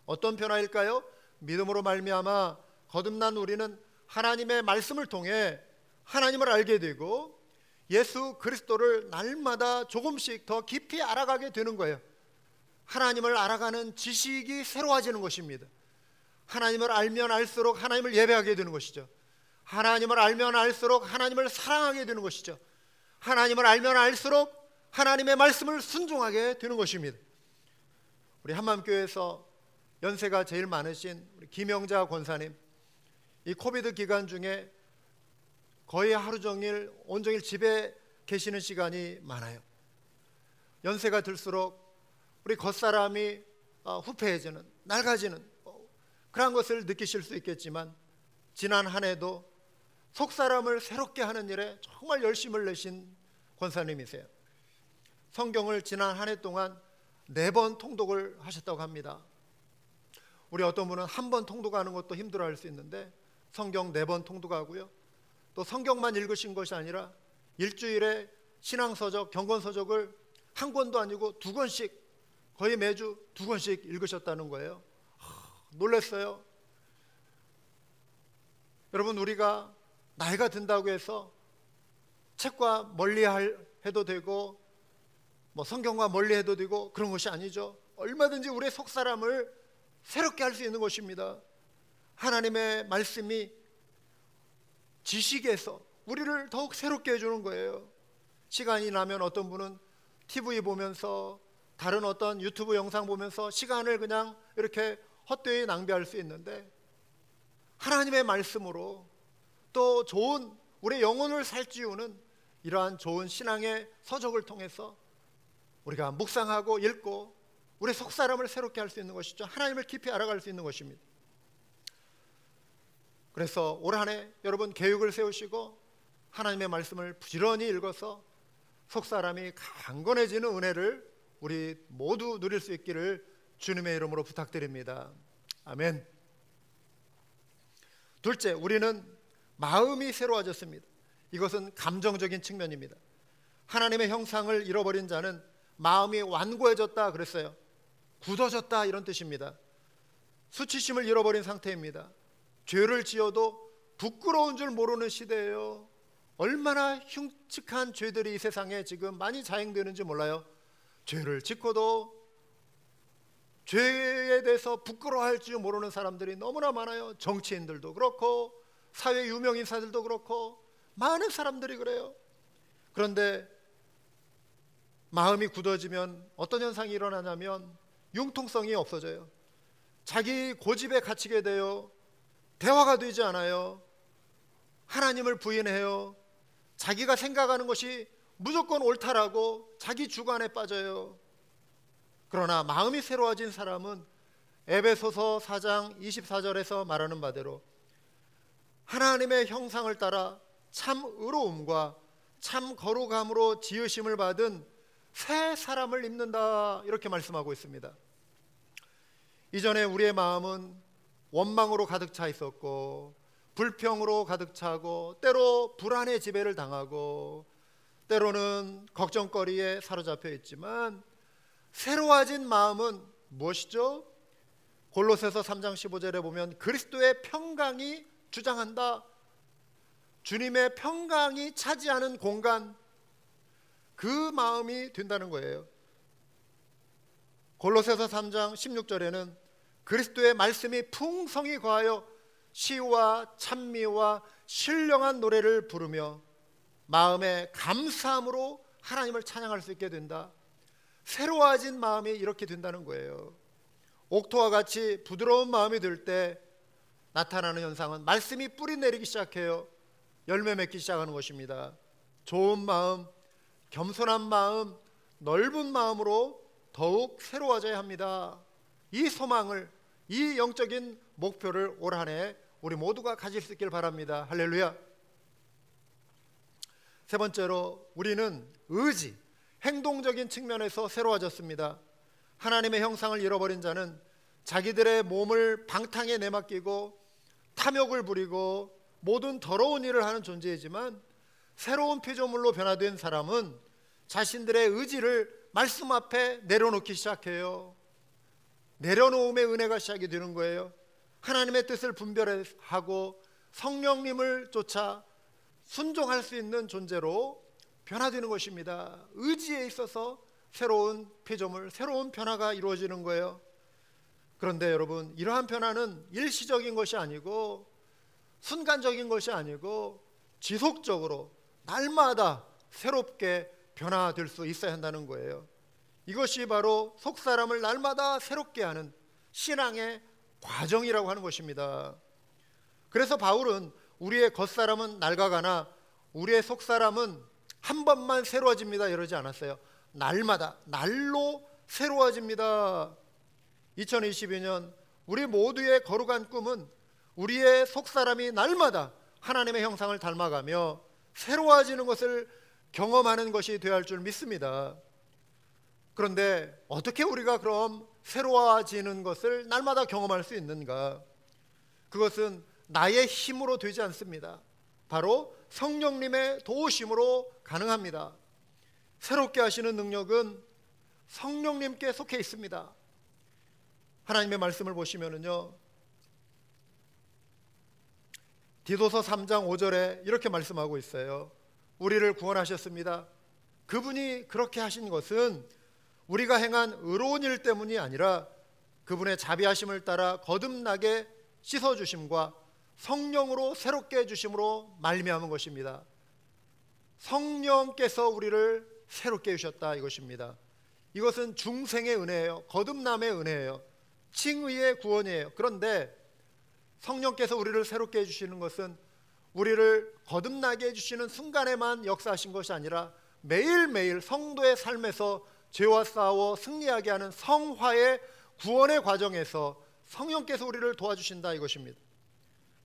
어떤 변화일까요? 믿음으로 말미암아 거듭난 우리는 하나님의 말씀을 통해 하나님을 알게 되고 예수 그리스도를 날마다 조금씩 더 깊이 알아가게 되는 거예요. 하나님을 알아가는 지식이 새로워지는 것입니다. 하나님을 알면 알수록 하나님을 예배하게 되는 것이죠. 하나님을 알면 알수록 하나님을 사랑하게 되는 것이죠. 하나님을 알면 알수록 하나님의 말씀을 순종하게 되는 것입니다. 우리 한마음교회에서 연세가 제일 많으신 우리 김영자 권사님, 이 코비드 기간 중에 거의 하루 종일 온종일 집에 계시는 시간이 많아요. 연세가 들수록 우리 겉사람이 후패해지는, 낡아지는 그런 것을 느끼실 수 있겠지만 지난 한 해도 속사람을 새롭게 하는 일에 정말 열심을 내신 권사님이세요. 성경을 지난 한 해 동안 4번 통독을 하셨다고 합니다. 우리 어떤 분은 한 번 통독하는 것도 힘들어할 수 있는데 성경 4번 통독하고요. 또 성경만 읽으신 것이 아니라 일주일에 신앙서적, 경건서적을 한 권도 아니고 2권씩, 거의 매주 2권씩 읽으셨다는 거예요. 놀랐어요. 여러분, 우리가 나이가 든다고 해서 책과 멀리 해도 되고 성경과 멀리 해도 되고 그런 것이 아니죠. 얼마든지 우리의 속사람을 새롭게 할 수 있는 것입니다. 하나님의 말씀이 지식에서 우리를 더욱 새롭게 해주는 거예요. 시간이 나면 어떤 분은 TV 보면서 다른 어떤 유튜브 영상 보면서 시간을 그냥 이렇게 헛되이 낭비할 수 있는데 하나님의 말씀으로 또 좋은 우리의 영혼을 살찌우는 이러한 좋은 신앙의 서적을 통해서 우리가 묵상하고 읽고 우리의 속사람을 새롭게 할 수 있는 것이죠. 하나님을 깊이 알아갈 수 있는 것입니다. 그래서 올 한 해 여러분 계획을 세우시고 하나님의 말씀을 부지런히 읽어서 속사람이 강건해지는 은혜를 우리 모두 누릴 수 있기를 주님의 이름으로 부탁드립니다. 아멘. 둘째, 우리는 마음이 새로워졌습니다. 이것은 감정적인 측면입니다. 하나님의 형상을 잃어버린 자는 마음이 완고해졌다 그랬어요. 굳어졌다 이런 뜻입니다. 수치심을 잃어버린 상태입니다. 죄를 지어도 부끄러운 줄 모르는 시대예요. 얼마나 흉측한 죄들이 이 세상에 지금 많이 자행되는지 몰라요. 죄를 짓고도 죄에 대해서 부끄러워할 줄 모르는 사람들이 너무나 많아요. 정치인들도 그렇고 사회 유명인사들도 그렇고 많은 사람들이 그래요. 그런데 마음이 굳어지면 어떤 현상이 일어나냐면 융통성이 없어져요. 자기 고집에 갇히게 돼요. 대화가 되지 않아요. 하나님을 부인해요. 자기가 생각하는 것이 무조건 옳다라고 자기 주관에 빠져요. 그러나 마음이 새로워진 사람은 에베소서 4장 24절에서 말하는 바대로 하나님의 형상을 따라 참 의로움과 참 거룩함으로 지으심을 받은 새 사람을 입는다 이렇게 말씀하고 있습니다. 이전에 우리의 마음은 원망으로 가득 차 있었고 불평으로 가득 차고 때로 불안의 지배를 당하고 때로는 걱정거리에 사로잡혀 있지만 새로워진 마음은 무엇이죠? 골로새서 3장 15절에 보면 그리스도의 평강이 주장한다. 주님의 평강이 차지하는 공간, 그 마음이 된다는 거예요. 골로새서 3장 16절에는 그리스도의 말씀이 풍성히 거하여 시와 찬미와 신령한 노래를 부르며 마음의 감사함으로 하나님을 찬양할 수 있게 된다. 새로워진 마음이 이렇게 된다는 거예요. 옥토와 같이 부드러운 마음이 들 때 나타나는 현상은 말씀이 뿌리 내리기 시작해요. 열매 맺기 시작하는 것입니다. 좋은 마음, 겸손한 마음, 넓은 마음으로 더욱 새로워져야 합니다. 이 소망을, 이 영적인 목표를 올 한 해 우리 모두가 가질 수 있길 바랍니다. 할렐루야. 세 번째로 우리는 의지, 행동적인 측면에서 새로워졌습니다. 하나님의 형상을 잃어버린 자는 자기들의 몸을 방탕에 내맡기고 탐욕을 부리고 모든 더러운 일을 하는 존재이지만, 새로운 피조물로 변화된 사람은 자신들의 의지를 말씀 앞에 내려놓기 시작해요. 내려놓음의 은혜가 시작이 되는 거예요. 하나님의 뜻을 분별하고 성령님을 쫓아 순종할 수 있는 존재로 변화되는 것입니다. 의지에 있어서 새로운 피조물, 새로운 변화가 이루어지는 거예요. 그런데 여러분, 이러한 변화는 일시적인 것이 아니고 순간적인 것이 아니고 지속적으로 날마다 새롭게 변화될 수 있어야 한다는 거예요. 이것이 바로 속사람을 날마다 새롭게 하는 신앙의 과정이라고 하는 것입니다. 그래서 바울은 우리의 겉사람은 낡아가나 우리의 속사람은 한 번만 새로워집니다 이러지 않았어요. 날마다, 날로 새로워집니다. 2022년 우리 모두의 거룩한 꿈은 우리의 속사람이 날마다 하나님의 형상을 닮아가며 새로워지는 것을 경험하는 것이 되어야 할 줄 믿습니다. 그런데 어떻게 우리가 그럼 새로워지는 것을 날마다 경험할 수 있는가? 그것은 나의 힘으로 되지 않습니다. 바로 성령님의 도우심으로 가능합니다. 새롭게 하시는 능력은 성령님께 속해 있습니다. 하나님의 말씀을 보시면은요, 디도서 3장 5절에 이렇게 말씀하고 있어요. 우리를 구원하셨습니다. 그분이 그렇게 하신 것은 우리가 행한 의로운 일 때문이 아니라 그분의 자비하심을 따라 거듭나게 씻어주심과 성령으로 새롭게 해주심으로 말미암은 것입니다. 성령께서 우리를 새롭게 해주셨다 이것입니다. 이것은 중생의 은혜예요. 거듭남의 은혜예요. 칭의의 구원이에요. 그런데 성령께서 우리를 새롭게 해주시는 것은 우리를 거듭나게 해주시는 순간에만 역사하신 것이 아니라 매일매일 성도의 삶에서 죄와 싸워 승리하게 하는 성화의 구원의 과정에서 성령께서 우리를 도와주신다 이것입니다.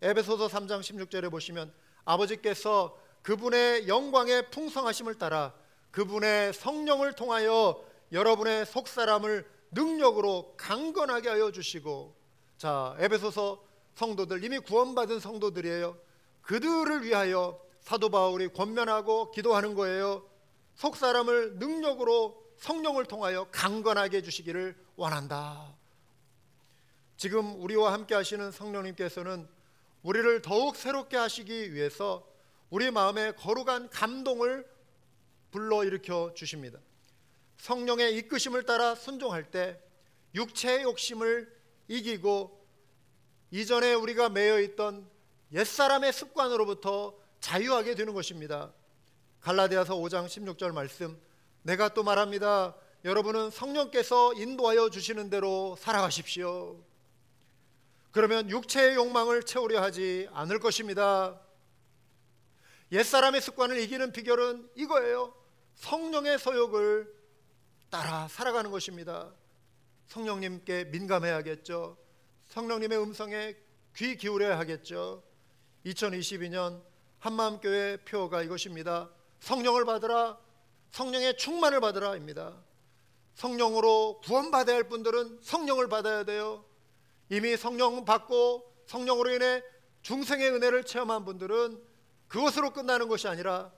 에베소서 3장 16절에 보시면 아버지께서 그분의 영광의 풍성하심을 따라 그분의 성령을 통하여 여러분의 속사람을 능력으로 강건하게 하여 주시고, 자, 에베소서 성도들, 이미 구원받은 성도들이에요. 그들을 위하여 사도 바울이 권면하고 기도하는 거예요. 속사람을 능력으로 성령을 통하여 강건하게 해주시기를 원한다. 지금 우리와 함께 하시는 성령님께서는 우리를 더욱 새롭게 하시기 위해서 우리 마음에 거룩한 감동을 불러일으켜 주십니다. 성령의 이끄심을 따라 순종할 때 육체의 욕심을 이기고 이전에 우리가 매여 있던 옛사람의 습관으로부터 자유하게 되는 것입니다. 갈라디아서 5장 16절 말씀, 내가 또 말합니다. 여러분은 성령께서 인도하여 주시는 대로 살아가십시오. 그러면 육체의 욕망을 채우려 하지 않을 것입니다. 옛사람의 습관을 이기는 비결은 이거예요. 성령의 소욕을 따라 살아가는 것입니다. 성령님께 민감해야겠죠. 성령님의 음성에 귀 기울여야 하겠죠. 2022년 한마음교회 표어가 이것입니다. 성령을 받으라, 성령의 충만을 받으라 입니다. 성령으로 구원받아야 할 분들은 성령을 받아야 돼요. 이미 성령 받고 성령으로 인해 중생의 은혜를 체험한 분들은 그것으로 끝나는 것이 아니라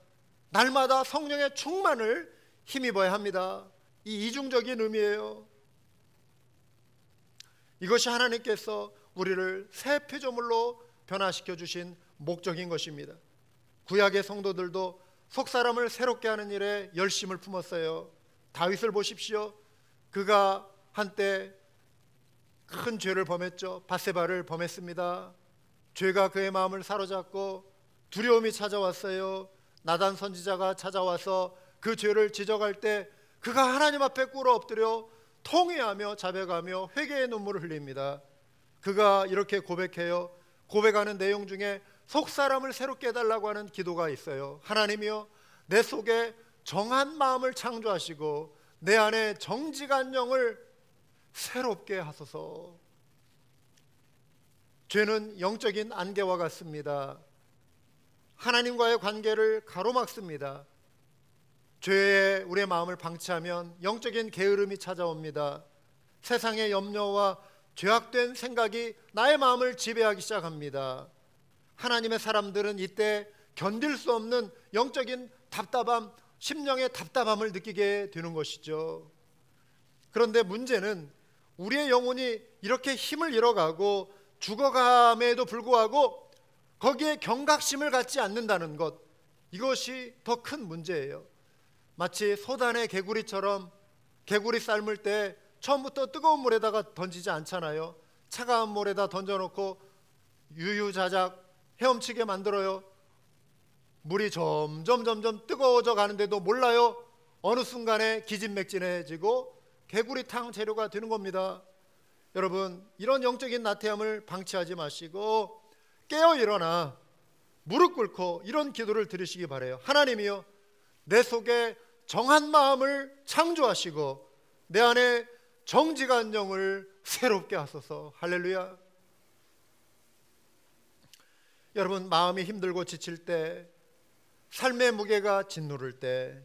날마다 성령의 충만을 힘입어야 합니다. 이 이중적인 의미예요. 이것이 하나님께서 우리를 새 피조물로 변화시켜 주신 목적인 것입니다. 구약의 성도들도 속사람을 새롭게 하는 일에 열심을 품었어요. 다윗을 보십시오. 그가 한때 큰 죄를 범했죠. 밧세바를 범했습니다. 죄가 그의 마음을 사로잡고 두려움이 찾아왔어요. 나단 선지자가 찾아와서 그 죄를 지적할 때 그가 하나님 앞에 꿇어 엎드려 통회하며 자백하며 회개의 눈물을 흘립니다. 그가 이렇게 고백해요. 고백하는 내용 중에 속 사람을 새롭게 해달라고 하는 기도가 있어요. 하나님이여, 내 속에 정한 마음을 창조하시고 내 안에 정직한 영을 새롭게 하소서. 죄는 영적인 안개와 같습니다. 하나님과의 관계를 가로막습니다. 죄에 우리의 마음을 방치하면 영적인 게으름이 찾아옵니다. 세상의 염려와 죄악된 생각이 나의 마음을 지배하기 시작합니다. 하나님의 사람들은 이때 견딜 수 없는 영적인 답답함, 심령의 답답함을 느끼게 되는 것이죠. 그런데 문제는 우리의 영혼이 이렇게 힘을 잃어가고 죽어감에도 불구하고 거기에 경각심을 갖지 않는다는 것, 이것이 더 큰 문제예요. 마치 소단의 개구리처럼 개구리 삶을 때 처음부터 뜨거운 물에다가 던지지 않잖아요. 차가운 물에다 던져놓고 유유자작 헤엄치게 만들어요. 물이 점점 뜨거워져 가는데도 몰라요. 어느 순간에 기진맥진해지고 개구리탕 재료가 되는 겁니다. 여러분, 이런 영적인 나태함을 방치하지 마시고 깨어 일어나 무릎 꿇고 이런 기도를 드리시기 바라요. 하나님이여, 내 속에 정한 마음을 창조하시고 내 안에 정직한 영을 새롭게 하소서. 할렐루야. 여러분, 마음이 힘들고 지칠 때, 삶의 무게가 짓누를 때,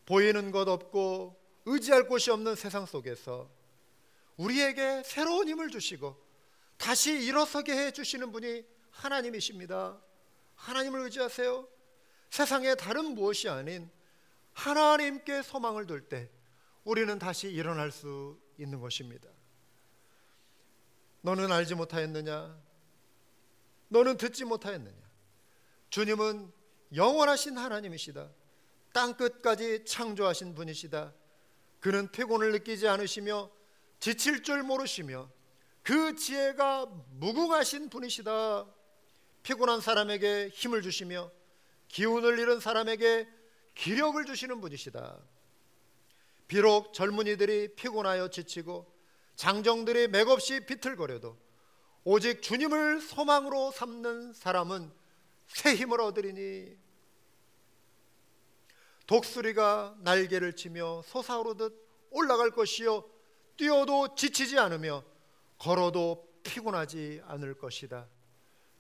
보이는 것 없고 의지할 곳이 없는 세상 속에서 우리에게 새로운 힘을 주시고 다시 일어서게 해주시는 분이 하나님이십니다. 하나님을 의지하세요. 세상에 다른 무엇이 아닌 하나님께 소망을 둘 때 우리는 다시 일어날 수 있는 것입니다. 너는 알지 못하였느냐? 너는 듣지 못하였느냐? 주님은 영원하신 하나님이시다. 땅끝까지 창조하신 분이시다. 그는 피곤을 느끼지 않으시며 지칠 줄 모르시며 그 지혜가 무궁하신 분이시다. 피곤한 사람에게 힘을 주시며 기운을 잃은 사람에게 기력을 주시는 분이시다. 비록 젊은이들이 피곤하여 지치고 장정들이 맥없이 비틀거려도 오직 주님을 소망으로 삼는 사람은 새 힘을 얻으리니 독수리가 날개를 치며 솟아오르듯 올라갈 것이요 뛰어도 지치지 않으며 걸어도 피곤하지 않을 것이다.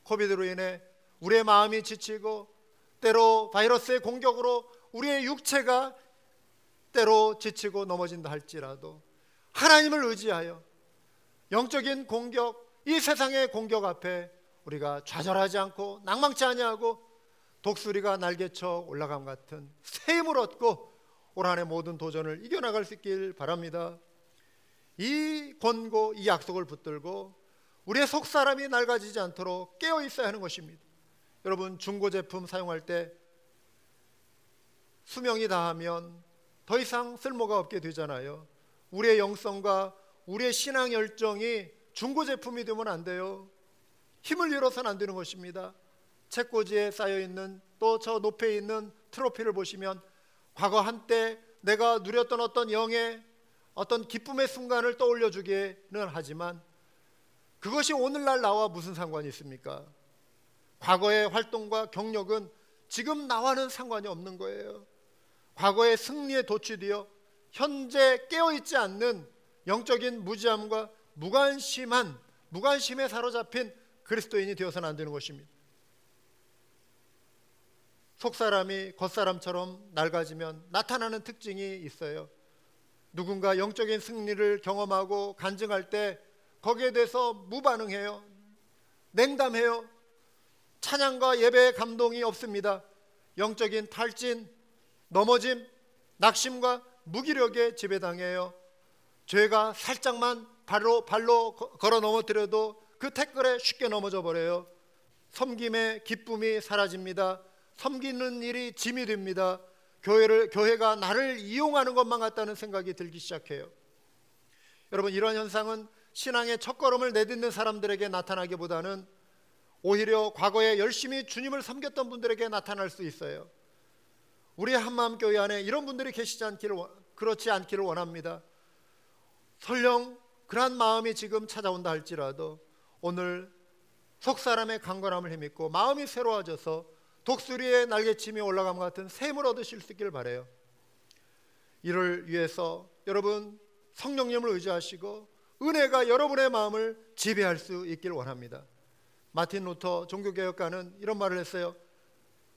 코비드로 인해 우리의 마음이 지치고 때로 바이러스의 공격으로 우리의 육체가 때로 지치고 넘어진다 할지라도 하나님을 의지하여 영적인 공격, 이 세상의 공격 앞에 우리가 좌절하지 않고 낭망치 아니하고 독수리가 날개쳐 올라감 같은 새 힘을 얻고 올 한해 모든 도전을 이겨나갈 수 있길 바랍니다. 이 권고, 이 약속을 붙들고 우리의 속사람이 낡아지지 않도록 깨어 있어야 하는 것입니다. 여러분, 중고 제품 사용할 때 수명이 다하면 더 이상 쓸모가 없게 되잖아요. 우리의 영성과 우리의 신앙 열정이 중고 제품이 되면 안 돼요. 힘을 잃어서는 안 되는 것입니다. 책꽂이에 쌓여있는 또 저 높에 있는 트로피를 보시면 과거 한때 내가 누렸던 어떤 영의 어떤 기쁨의 순간을 떠올려 주기는 하지만 그것이 오늘날 나와 무슨 상관이 있습니까? 과거의 활동과 경력은 지금 나와는 상관이 없는 거예요. 과거의 승리에 도취되어 현재 깨어있지 않는 영적인 무지함과 무관심에 사로잡힌 그리스도인이 되어서는 안 되는 것입니다. 속사람이 겉사람처럼 낡아지면 나타나는 특징이 있어요. 누군가 영적인 승리를 경험하고 간증할 때 거기에 대해서 무반응해요. 냉담해요. 찬양과 예배의 감동이 없습니다. 영적인 탈진, 넘어짐, 낙심과 무기력에 지배당해요. 죄가 살짝만 발로 걸어 넘어뜨려도 그 태클에 쉽게 넘어져 버려요. 섬김의 기쁨이 사라집니다. 섬기는 일이 짐이 됩니다. 교회가 나를 이용하는 것만 같다는 생각이 들기 시작해요. 여러분, 이런 현상은 신앙의 첫걸음을 내딛는 사람들에게 나타나기보다는 오히려 과거에 열심히 주님을 섬겼던 분들에게 나타날 수 있어요. 우리 한마음교회 안에 이런 분들이 그렇지 않기를 원합니다. 설령 그러한 마음이 지금 찾아온다 할지라도 오늘 속사람의 강건함을 힘입고 마음이 새로워져서 독수리의 날개침이 올라감 같은 샘을 얻으실 수 있기를 바라요. 이를 위해서 여러분 성령님을 의지하시고 은혜가 여러분의 마음을 지배할 수 있기를 원합니다. 마틴 루터 종교개혁가는 이런 말을 했어요.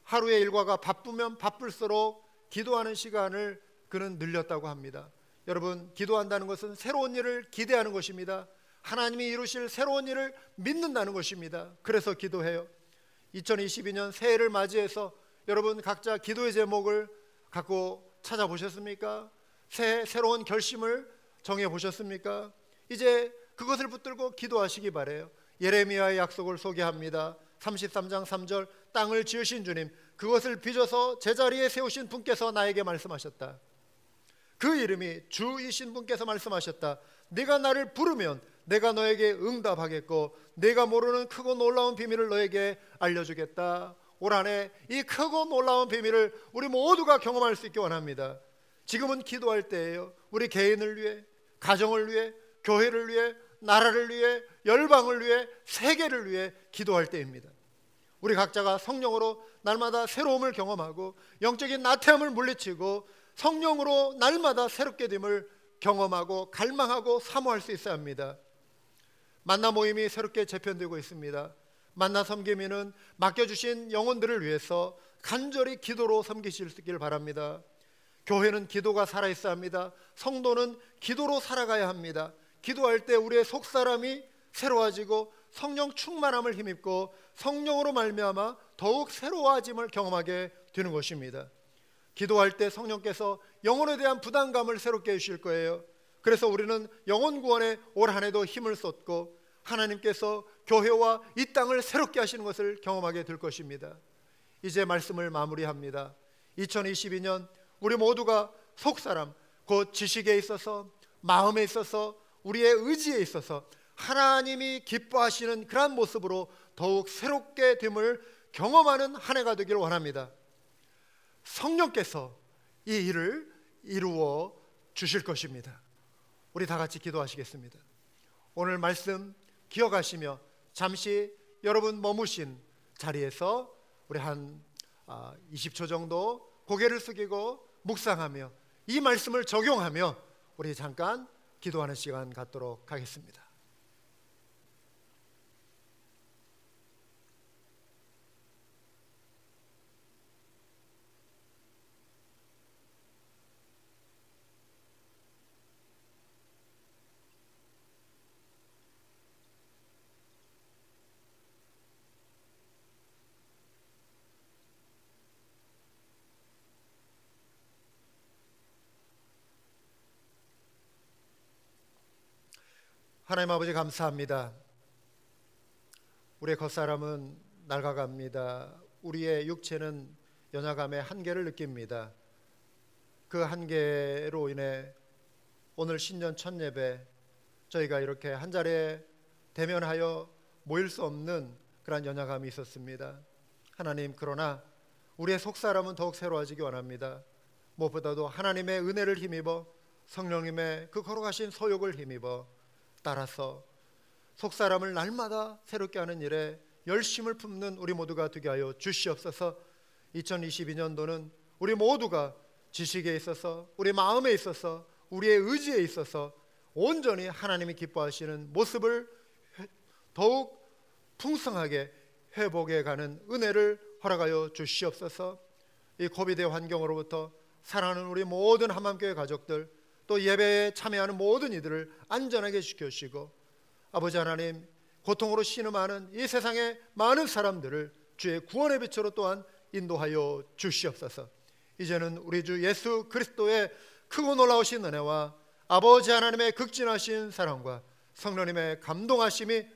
하루의 일과가 바쁘면 바쁠수록 기도하는 시간을 그는 늘렸다고 합니다. 여러분, 기도한다는 것은 새로운 일을 기대하는 것입니다. 하나님이 이루실 새로운 일을 믿는다는 것입니다. 그래서 기도해요. 2022년 새해를 맞이해서 여러분 각자 기도의 제목을 갖고 찾아보셨습니까? 새로운 결심을 정해보셨습니까? 이제 그것을 붙들고 기도하시기 바라요. 예레미야의 약속을 소개합니다. 33장 3절, 땅을 지으신 주님, 그것을 빚어서 제자리에 세우신 분께서 나에게 말씀하셨다. 그 이름이 주이신 분께서 말씀하셨다. 네가 나를 부르면 내가 너에게 응답하겠고 네가 모르는 크고 놀라운 비밀을 너에게 알려주겠다. 올 한해 이 크고 놀라운 비밀을 우리 모두가 경험할 수 있기 원합니다. 지금은 기도할 때예요. 우리 개인을 위해, 가정을 위해, 교회를 위해, 나라를 위해, 열방을 위해, 세계를 위해 기도할 때입니다. 우리 각자가 성령으로 날마다 새로움을 경험하고 영적인 나태함을 물리치고 성령으로 날마다 새롭게 됨을 경험하고 갈망하고 사모할 수 있어야 합니다. 만나 모임이 새롭게 재편되고 있습니다. 만나 섬김이는 맡겨주신 영혼들을 위해서 간절히 기도로 섬기실 수 있기를 바랍니다. 교회는 기도가 살아있어야 합니다. 성도는 기도로 살아가야 합니다. 기도할 때 우리의 속사람이 새로워지고 성령 충만함을 힘입고 성령으로 말미암아 더욱 새로워짐을 경험하게 되는 것입니다. 기도할 때 성령께서 영혼에 대한 부담감을 새롭게 해주실 거예요. 그래서 우리는 영혼 구원에 올 한 해도 힘을 쏟고 하나님께서 교회와 이 땅을 새롭게 하시는 것을 경험하게 될 것입니다. 이제 말씀을 마무리합니다. 2022년 우리 모두가 속사람, 곧 지식에 있어서, 마음에 있어서, 우리의 의지에 있어서 하나님이 기뻐하시는 그러한 모습으로 더욱 새롭게 됨을 경험하는 한 해가 되기를 원합니다. 성령께서 이 일을 이루어 주실 것입니다. 우리 다 같이 기도하시겠습니다. 오늘 말씀 기억하시며 잠시 여러분 머무신 자리에서 우리 한 20초 정도 고개를 숙이고 묵상하며 이 말씀을 적용하며 우리 잠깐 기도하는 시간 갖도록 하겠습니다. 하나님 아버지 감사합니다. 우리의 겉사람은 낡아갑니다. 우리의 육체는 연약함의 한계를 느낍니다. 그 한계로 인해 오늘 신년 첫 예배 저희가 이렇게 한 자리에 대면하여 모일 수 없는 그런 연약함이 있었습니다. 하나님, 그러나 우리의 속사람은 더욱 새로워지기 원합니다. 무엇보다도 하나님의 은혜를 힘입어 성령님의 그 걸어가신 소욕을 힘입어 따라서 속사람을 날마다 새롭게 하는 일에 열심을 품는 우리 모두가 되게 하여 주시옵소서. 2022년도는 우리 모두가 지식에 있어서, 우리 마음에 있어서, 우리의 의지에 있어서 온전히 하나님이 기뻐하시는 모습을 더욱 풍성하게 회복해 가는 은혜를 허락하여 주시옵소서. 이 코비드의 환경으로부터 사랑하는 우리 모든 한마음교회 가족들, 또 예배에 참여하는 모든 이들을 안전하게 지켜주시고, 아버지 하나님, 고통으로 신음하는 이 세상의 많은 사람들을 주의 구원의 빛으로 또한 인도하여 주시옵소서. 이제는 우리 주 예수 그리스도의 크고 놀라우신 은혜와 아버지 하나님의 극진하신 사랑과 성령님의 감동하심이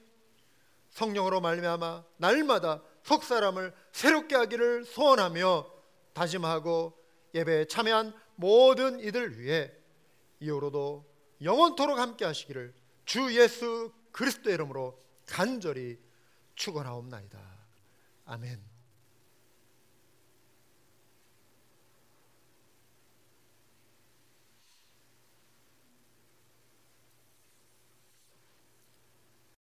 성령으로 말미암아 날마다 속사람을 새롭게 하기를 소원하며 다짐하고 예배에 참여한 모든 이들 위해 이후로도 영원토록 함께 하시기를 주 예수 그리스도의 이름으로 간절히 축원하옵나이다. 아멘.